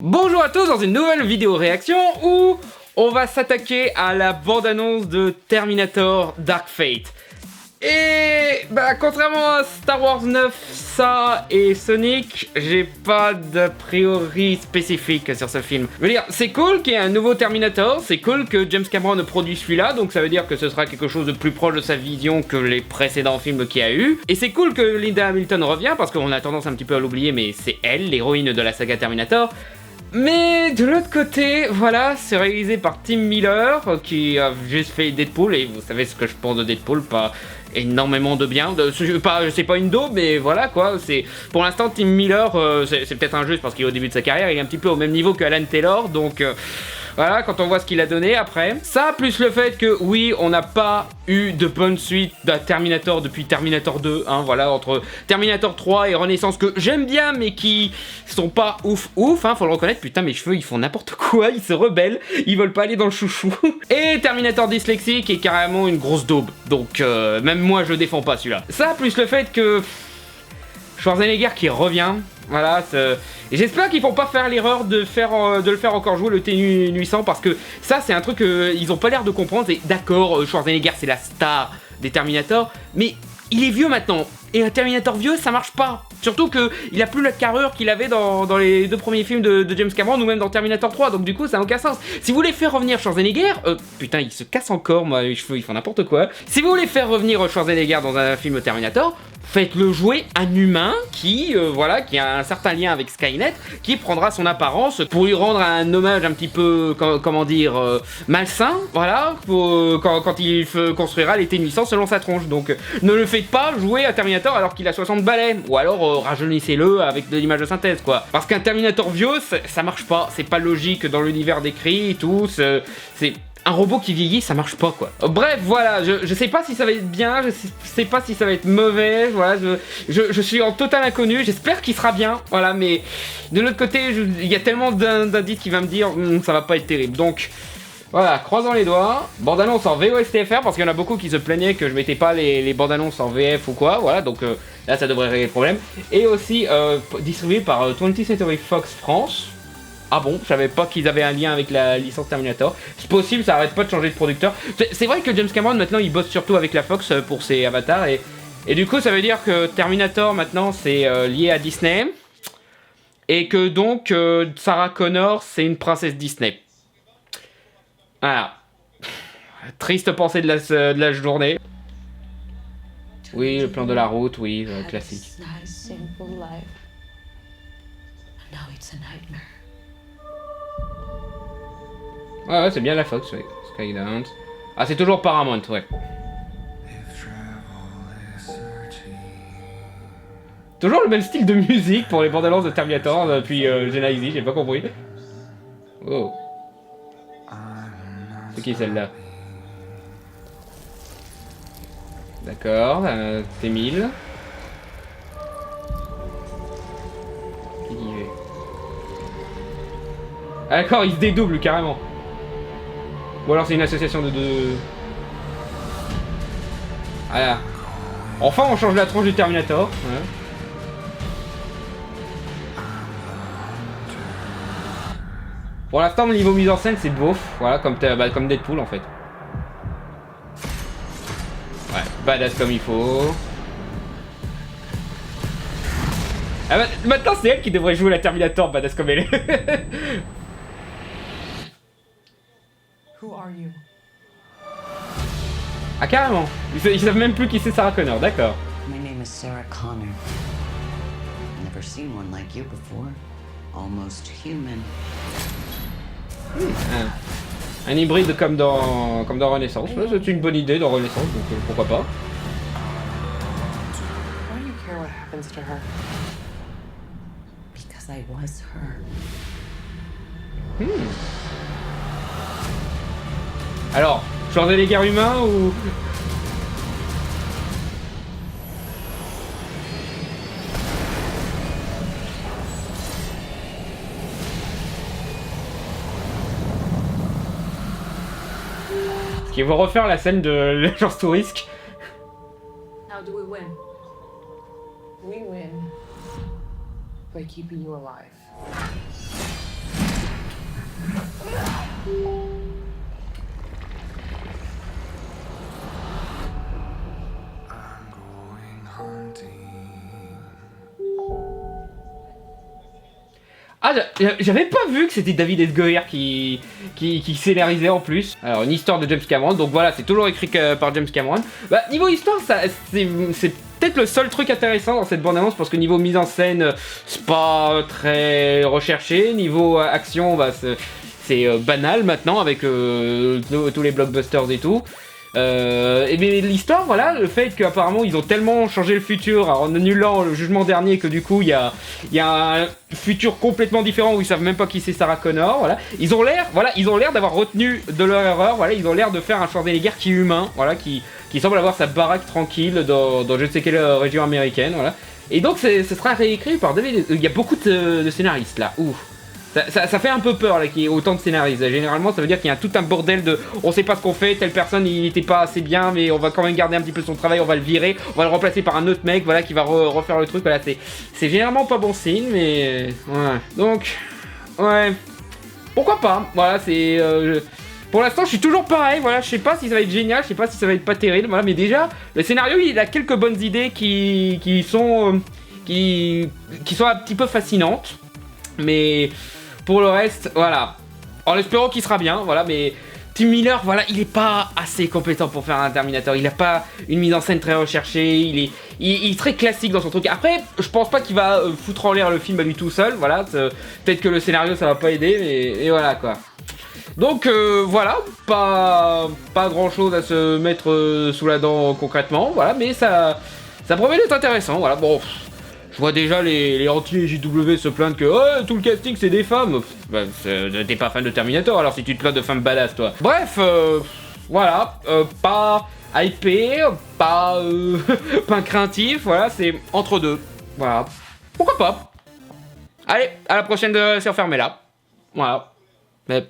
Bonjour à tous dans une nouvelle vidéo réaction où on va s'attaquer à la bande-annonce de Terminator Dark Fate. Et bah contrairement à Star Wars 9, ça et Sonic, j'ai pas d'a priori spécifique sur ce film. Je veux dire, c'est cool qu'il y ait un nouveau Terminator, c'est cool que James Cameron produit celui-là, donc ça veut dire que ce sera quelque chose de plus proche de sa vision que les précédents films qu'il y a eu. Et c'est cool que Linda Hamilton revient, parce qu'on a tendance un petit peu à l'oublier, mais c'est elle, l'héroïne de la saga Terminator. Mais de l'autre côté, voilà, c'est réalisé par Tim Miller qui a juste fait Deadpool et vous savez ce que je pense de Deadpool, pas énormément de bien, c'est pas une daube mais voilà quoi, c'est pour l'instant Tim Miller, c'est peut-être injuste parce qu'il est au début de sa carrière, il est un petit peu au même niveau que Alan Taylor, donc voilà, quand on voit ce qu'il a donné après. Ça, plus le fait que, oui, on n'a pas eu de bonne suite de Terminator depuis Terminator 2, hein, voilà, entre Terminator 3 et Renaissance, que j'aime bien, mais qui sont pas ouf, hein, faut le reconnaître, putain, mes cheveux, ils font n'importe quoi, ils se rebellent, ils veulent pas aller dans le chouchou. Et Terminator Dyslexique qui est carrément une grosse daube, donc même moi, je défends pas celui-là. Ça, plus le fait que Schwarzenegger qui revient, voilà, et j'espère qu'ils vont pas faire l'erreur de le faire encore jouer le T800 parce que ça c'est un truc qu'ils ont pas l'air de comprendre. C'est d'accord, Schwarzenegger c'est la star des Terminator, mais il est vieux maintenant. Et un Terminator vieux, ça marche pas. Surtout qu'il a plus la carrure qu'il avait dans les deux premiers films de James Cameron ou même dans Terminator 3. Donc du coup, ça n'a aucun sens. Si vous voulez faire revenir Schwarzenegger... putain, il se casse encore, moi, les cheveux, ils font n'importe quoi. Si vous voulez faire revenir Schwarzenegger dans un film Terminator, faites-le jouer un humain qui, voilà, qui a un certain lien avec Skynet, qui prendra son apparence pour lui rendre un hommage un petit peu, comment dire, malsain, voilà, quand il construira les T800 selon sa tronche. Donc ne le faites pas jouer à Terminator alors qu'il a 60 balais, ou alors rajeunissez-le avec de l'image de synthèse, quoi. Parce qu'un Terminator vieux, ça marche pas, c'est pas logique dans l'univers décrit et tout, c'est... Un robot qui vieillit, ça marche pas quoi. Bref, voilà, je sais pas si ça va être bien, je sais pas si ça va être mauvais, voilà, je suis en total inconnu, j'espère qu'il sera bien, voilà, mais de l'autre côté, il y a tellement d'indices qui va me dire ça va pas être terrible, donc voilà, croisons les doigts. Bande-annonce en VOSTFR parce qu'il y en a beaucoup qui se plaignaient que je mettais pas les bandes-annonces en VF ou quoi, voilà, donc là ça devrait régler le problème. Et aussi distribué par 20th Century Fox France. Ah bon, je savais pas qu'ils avaient un lien avec la licence Terminator. C'est possible, ça arrête pas de changer de producteur. C'est vrai que James Cameron maintenant il bosse surtout avec la Fox pour ses avatars et du coup ça veut dire que Terminator maintenant c'est lié à Disney et que donc Sarah Connor c'est une princesse Disney. Voilà. Triste pensée de la journée. Oui, le plan de la route, oui, classique. Ouais, c'est bien la Fox, ouais. Skydance. Ah, c'est toujours Paramount, ouais. Toujours le même style de musique pour les bandes annonces de Terminator depuis Genesis, j'ai pas compris. Oh. C'est qui celle-là? D'accord, T1000. Qui y est? Ah d'accord, il se dédouble carrément. Ou alors c'est une association de deux... Voilà. Enfin on change la tronche du Terminator. Ouais. Pour l'instant le niveau mise en scène c'est beauf. Voilà, comme Deadpool en fait. Ouais, badass comme il faut. Ah bah, maintenant c'est elle qui devrait jouer la Terminator badass comme elle est. Who are you? Ah carrément, ils savent même plus qui c'est Sarah Connor, d'accord. My name is Sarah Connor. Never seen one like you before. Almost human. Un hybride comme dans Renaissance, c'est une bonne idée dans Renaissance, donc pourquoi pas. Why do you care what happens to her? Because I was her. Alors, Schwarzenegger humain ou... Est-ce qu'ils vont refaire la scène de l'agence Touriste? How do we win? We win by keeping you alive. j'avais pas vu que c'était David S. Goyer qui scénarisait en plus. Alors, une histoire de James Cameron, donc voilà, c'est toujours écrit par James Cameron. Bah, niveau histoire, c'est peut-être le seul truc intéressant dans cette bande-annonce, parce que niveau mise en scène, c'est pas très recherché. Niveau action, bah, c'est banal maintenant avec tous les blockbusters et tout. Et bien l'histoire, voilà, le fait qu'apparemment ils ont tellement changé le futur en annulant le jugement dernier que du coup il y a un futur complètement différent où ils savent même pas qui c'est Sarah Connor, voilà. Ils ont l'air d'avoir retenu de leur erreur, voilà, ils ont l'air de faire un Schwarzenegger qui est humain, voilà, qui semble avoir sa baraque tranquille dans je ne sais quelle région américaine, voilà. Et donc ce sera réécrit par David. Il y a beaucoup de scénaristes là, ouh. Ça fait un peu peur là qu'il y ait autant de scénaristes. Généralement ça veut dire qu'il y a tout un bordel de on sait pas ce qu'on fait, telle personne il était pas assez bien mais on va quand même garder un petit peu son travail, on va le virer, on va le remplacer par un autre mec voilà qui va refaire le truc, voilà, c'est généralement pas bon signe mais ouais. Donc ouais, pourquoi pas, voilà, c'est pour l'instant je suis toujours pareil, voilà, je sais pas si ça va être génial, je sais pas si ça va être pas terrible, voilà, mais déjà le scénario il a quelques bonnes idées qui sont un petit peu fascinantes, mais pour le reste, voilà, en espérant qu'il sera bien, voilà, mais Tim Miller, voilà, il est pas assez compétent pour faire un Terminator, il a pas une mise en scène très recherchée, il est très classique dans son truc. Après, je pense pas qu'il va foutre en l'air le film à lui tout seul, voilà, peut-être que le scénario ça va pas aider, mais voilà quoi. Donc voilà, pas grand chose à se mettre sous la dent concrètement, voilà, mais ça promet d'être intéressant, voilà, bon. Je vois déjà les anti-JW se plaindre que oh, tout le casting c'est des femmes. Bah, t'es pas fan de Terminator alors si tu te plains de femmes badass toi. Bref, voilà, pas hypé, pas craintif, voilà, c'est entre deux. Voilà, pourquoi pas. Allez, à la prochaine de C'est enfermé là. Voilà. Mais